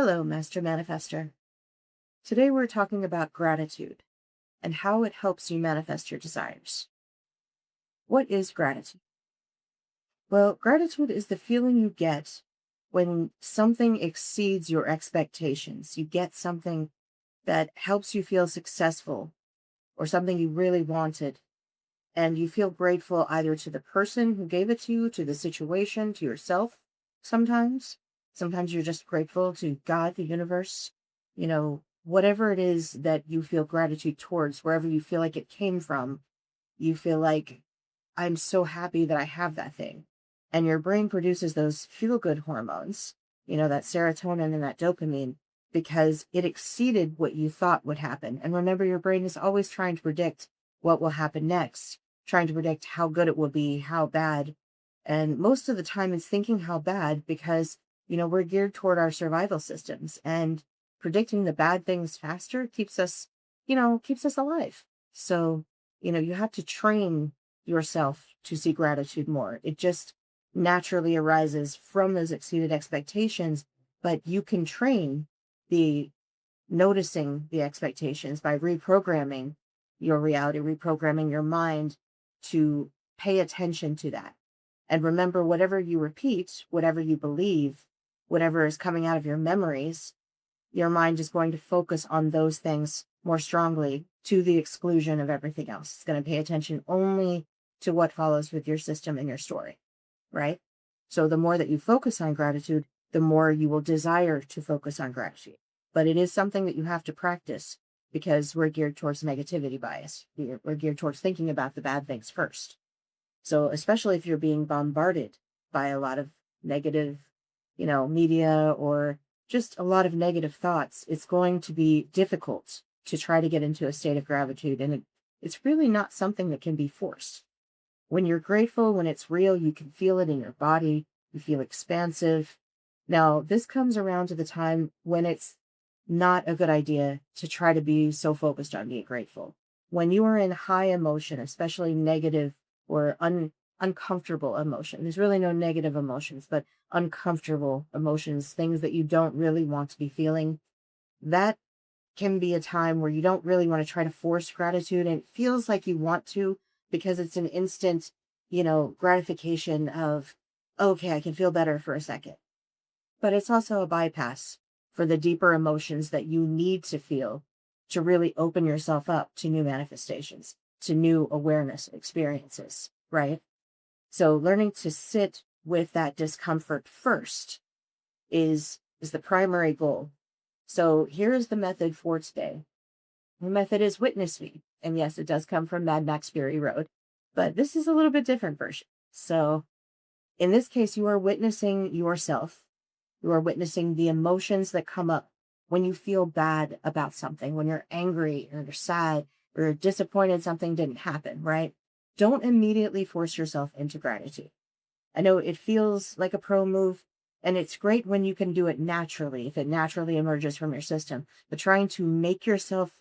Hello, Master Manifester. Today we're talking about gratitude and how it helps you manifest your desires. What is gratitude? Well, gratitude is the feeling you get when something exceeds your expectations. You get something that helps you feel successful or something you really wanted, and you feel grateful either to the person who gave it to the situation, to yourself sometimes. Sometimes you're just grateful to God, the universe, whatever it is that you feel gratitude towards, wherever you feel like it came from, you feel like, I'm so happy that I have that thing. And your brain produces those feel good hormones, that serotonin and that dopamine, because it exceeded what you thought would happen. And remember, your brain is always trying to predict what will happen next, trying to predict how good it will be, how bad. And most of the time it's thinking how bad because, we're geared toward our survival systems, and predicting the bad things faster keeps us alive. So, you have to train yourself to see gratitude more. It just naturally arises from those exceeded expectations, but you can train the noticing the expectations by reprogramming your reality, reprogramming your mind to pay attention to that. And remember, whatever you repeat, whatever you believe, whatever is coming out of your memories, your mind is going to focus on those things more strongly to the exclusion of everything else. It's going to pay attention only to what follows with your system and your story, right? So the more that you focus on gratitude, the more you will desire to focus on gratitude. But it is something that you have to practice because we're geared towards negativity bias. We're geared towards thinking about the bad things first. So especially if you're being bombarded by a lot of negative, media or just a lot of negative thoughts, it's going to be difficult to try to get into a state of gratitude. And it's really not something that can be forced. When you're grateful, when it's real, you can feel it in your body. You feel expansive. Now, this comes around to the time when it's not a good idea to try to be so focused on being grateful. When you are in high emotion, especially negative or uncomfortable emotion, there's really no negative emotions, but uncomfortable emotions, things that you don't really want to be feeling, that can be a time where you don't really want to try to force gratitude. And it feels like you want to because it's an instant, gratification of, okay, I can feel better for a second. But it's also a bypass for the deeper emotions that you need to feel to really open yourself up to new manifestations, to new awareness experiences, right? So learning to sit with that discomfort first is the primary goal. So here is the method for today. The method is witness me. And yes, it does come from Mad Max Fury Road, but this is a little bit different version. So in this case, you are witnessing yourself. You are witnessing the emotions that come up when you feel bad about something, when you're angry or you're sad or you're disappointed something didn't happen, right? Don't immediately force yourself into gratitude. I know it feels like a pro move, and it's great when you can do it naturally, if it naturally emerges from your system. But trying to make yourself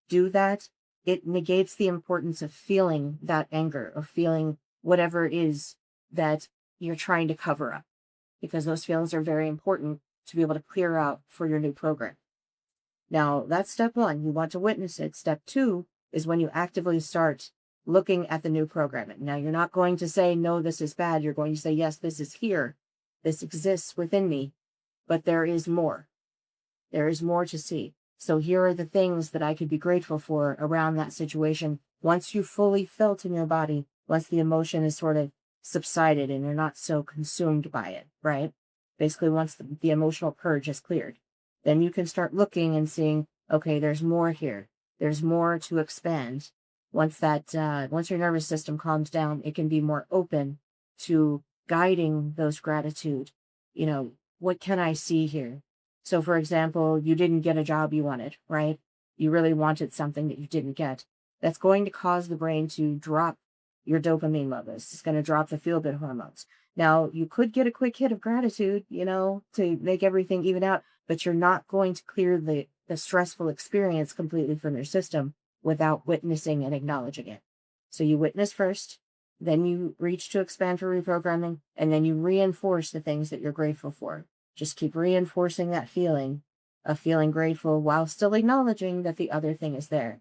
do that, it negates the importance of feeling that anger or feeling whatever it is that you're trying to cover up, because those feelings are very important to be able to clear out for your new program. Now, that's step one. You want to witness it. Step two is when you actively start looking at the new programming. Now, you're not going to say, no, this is bad. You're going to say, yes, this is here. This exists within me, but there is more. There is more to see. So here are the things that I could be grateful for around that situation. Once you fully felt in your body, once the emotion is sort of subsided and you're not so consumed by it, right? Basically, once the emotional purge is cleared, then you can start looking and seeing, okay, there's more here. There's more to expand. Once your nervous system calms down, it can be more open to guiding those gratitude. What can I see here? So, for example, you didn't get a job you wanted, right? You really wanted something that you didn't get. That's going to cause the brain to drop your dopamine levels. It's going to drop the feel-good hormones. Now, you could get a quick hit of gratitude, to make everything even out, but you're not going to clear the stressful experience completely from your system without witnessing and acknowledging it. So you witness first, then you reach to expand for reprogramming, and then you reinforce the things that you're grateful for. Just keep reinforcing that feeling of feeling grateful while still acknowledging that the other thing is there.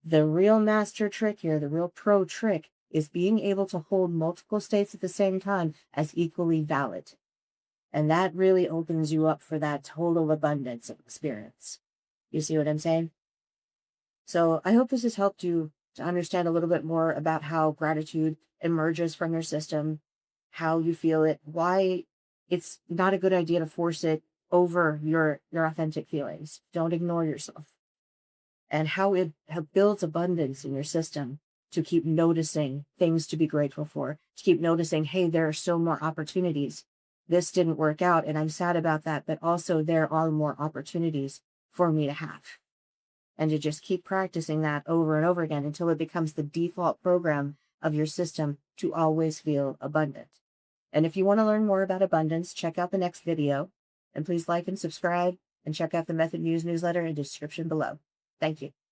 The real master trick here, the real pro trick, is being able to hold multiple states at the same time as equally valid. And that really opens you up for that total abundance of experience. You see what I'm saying? So I hope this has helped you to understand a little bit more about how gratitude emerges from your system, how you feel it, why it's not a good idea to force it over your authentic feelings. Don't ignore yourself. And how it builds abundance in your system to keep noticing things to be grateful for, to keep noticing, hey, there are still more opportunities. This didn't work out and I'm sad about that, but also there are more opportunities for me to have. And to just keep practicing that over and over again until it becomes the default program of your system to always feel abundant. And if you want to learn more about abundance, check out the next video. And please like and subscribe and check out the Method Muse newsletter in the description below. Thank you.